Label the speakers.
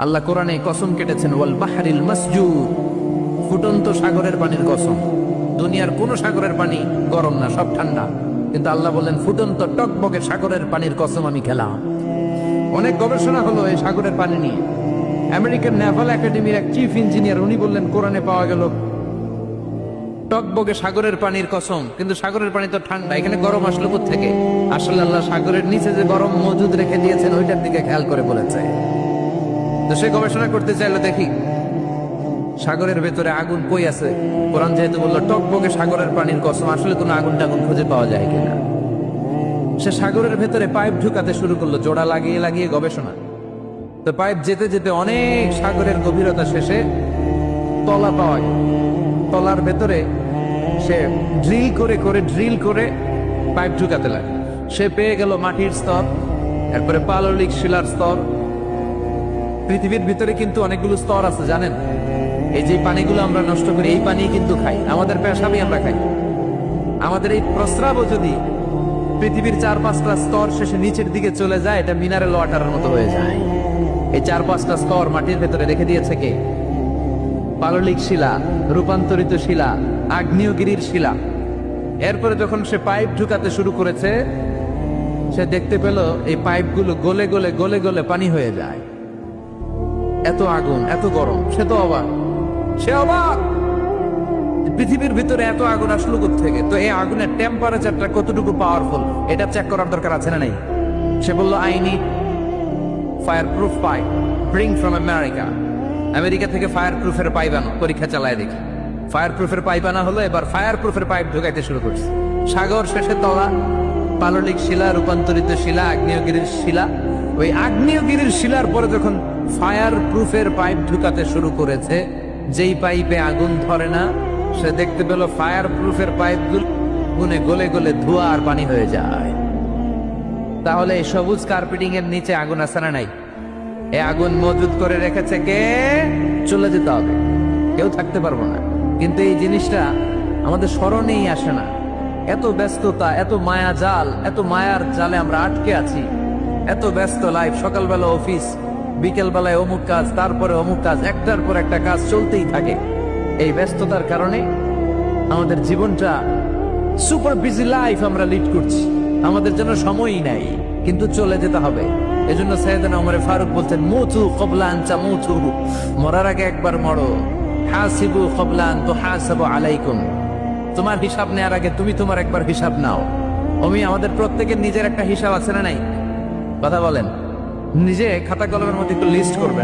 Speaker 1: আল্লাহ কোরআনে কসম কেটেছেন ওয়াল বাহরিল মাসজুর, ফুটন্ত সাগরের পানির কসম। দুনিয়ার কোন সাগরের পানি গরম না, সব ঠান্ডা, কিন্তু আল্লাহ বললেন ফুটন্ত টকবকে সাগরের পানির কসম আমি খেলাম। অনেক গবেষণা হলো এই সাগরের পানি নিয়ে। আমেরিকান নেভাল একাডেমির এক চিফ ইঞ্জিনিয়ার উনি বললেন কোরআনে পাওয়া গেল টকবকে সাগরের পানির কসম, কিন্তু সাগরের পানি তো ঠান্ডা, এখানে গরম আসলো থেকে? আসলে আল্লাহ সাগরের নিচে যে গরম মজুদ রেখে দিয়েছেন ওইটার দিকে খেয়াল করে বলেছে। তো সে গবেষণা করতে চাইলো দেখি সাগরের ভেতরে আগুন কই আছে। কোরআন যেহেতু বললো টকবকে সাগরের পানির কসম, আসলে কোনো আগুন টাগুন খুঁজে পাওয়া যায় কিনা। সে সাগরের ভেতরে পাইপ ঢুকাতে শুরু করলো, জোড়া লাগিয়ে লাগিয়ে গবেষণা। তো পাইপ যেতে যেতে অনেক সাগরের গভীরতা শেষে তলা পাওয়া গেল। তলার ভেতরে সে ড্রিল করে পাইপ ঢুকাতে লাগে। সে পেয়ে গেল মাটির স্তর, এরপরে পাললিক শিলার স্তর। পৃথিবীর ভিতরে কিন্তু অনেকগুলো স্তর আছে জানেন। এই যে পানিগুলো আমরা নষ্ট করি, এই পানি কিন্তু খাই, আমাদের পেশাবই আমরা খাই। আমাদের এই প্রস্রাবও যদি পৃথিবীর 4-5টা স্তর শেষে নিচের দিকে চলে যায়, এটা মিনারেল ওয়াটারের মতো হয়ে যায়। এই 4-5টা স্তর মাটির ভেতরে রেখে দিয়েছে কে? পাললিক শিলা, রূপান্তরিত শিলা, আগ্নেয়গিরির শিলা। এরপরে যখন সে পাইপ ঢুকাতে শুরু করেছে, সে দেখতে পেল এই পাইপগুলো গলে গলে গলে গলে পানি হয়ে যায়। এত আগুন, এত গরম। সে তো অবাক, সে অবাক পৃথিবীর ভিতরে এত আগুন আসলো কোত্থেকে। তো এই আগুনের টেম্পারেচারটা কতটুকু পাওয়ারফুল এটা চেক করার দরকার আছে না নাই? সে বলল I need fire proof pipe, bring from America. America থেকে ফায়ার প্রুফের পাইপ আনো, পরীক্ষা চালায় দেখি। ফায়ার প্রুফের পাইপ আনা হলো, এবার ফায়ার প্রুফের পাইপ ঢুকাইতে শুরু করছে। সাগর শেষে তলা, পাললিক শিলা, রূপান্তরিত শিলা, আগ্নেয়গিরির শিলা। ওই আগ্নেয়গিরির শিলার পরে যখন ফায়ার প্রুফের পাইপ ঢুকাতে শুরু করেছে, যেই পাইপে আগুন ধরে না, সে দেখতে পেল ফায়ার প্রুফের পাইপগুলো গুনে গলে গলে ধোঁয়া আর পানি হয়ে যায়। তাহলে এই সবুজ কার্পেটিং এর নিচে আগুন আছে না নাই? এই আগুন মজুদ করে রেখেছে কে? চলে যেতে হবে, কেউ থাকতে পারবো না। কিন্তু এই জিনিসটা আমাদের স্মরণেই আসে না। এত ব্যস্ততা, এত মায়া জাল, এত মায়ার জালে আমরা আটকে আছি। এত ব্যস্ত লাইফ, সকালবেলা অফিস, বিকেল বেলায় অমুক কাজ, তারপরে অমুক কাজ, একটার পর একটা কাজ চলতেই থাকে। এই ব্যস্ততার কারণে আমাদের জীবনটা সুপার বিজি লাইফ আমরা লিড করছি, আমাদের জন্য সময়ই নাই, কিন্তু চলে যেতে হবে। এজন্য সাইয়েদনা ওমর ফারুক বলতেন মুতু ক্বাবলা আন তামুতু, মরার আগে একবার মরো। হাসিবু ক্বাবলা আন তুহাসাবু আলাইকুম, তোমার হিসাব নেওয়ার আগে তুমি তোমার একবার হিসাব নাও। আমাদের প্রত্যেকের নিজের একটা হিসাব আছে না নাই? কথা বলেন, নিজে খাতা কলমের মধ্যে একটু লিস্ট করবেন।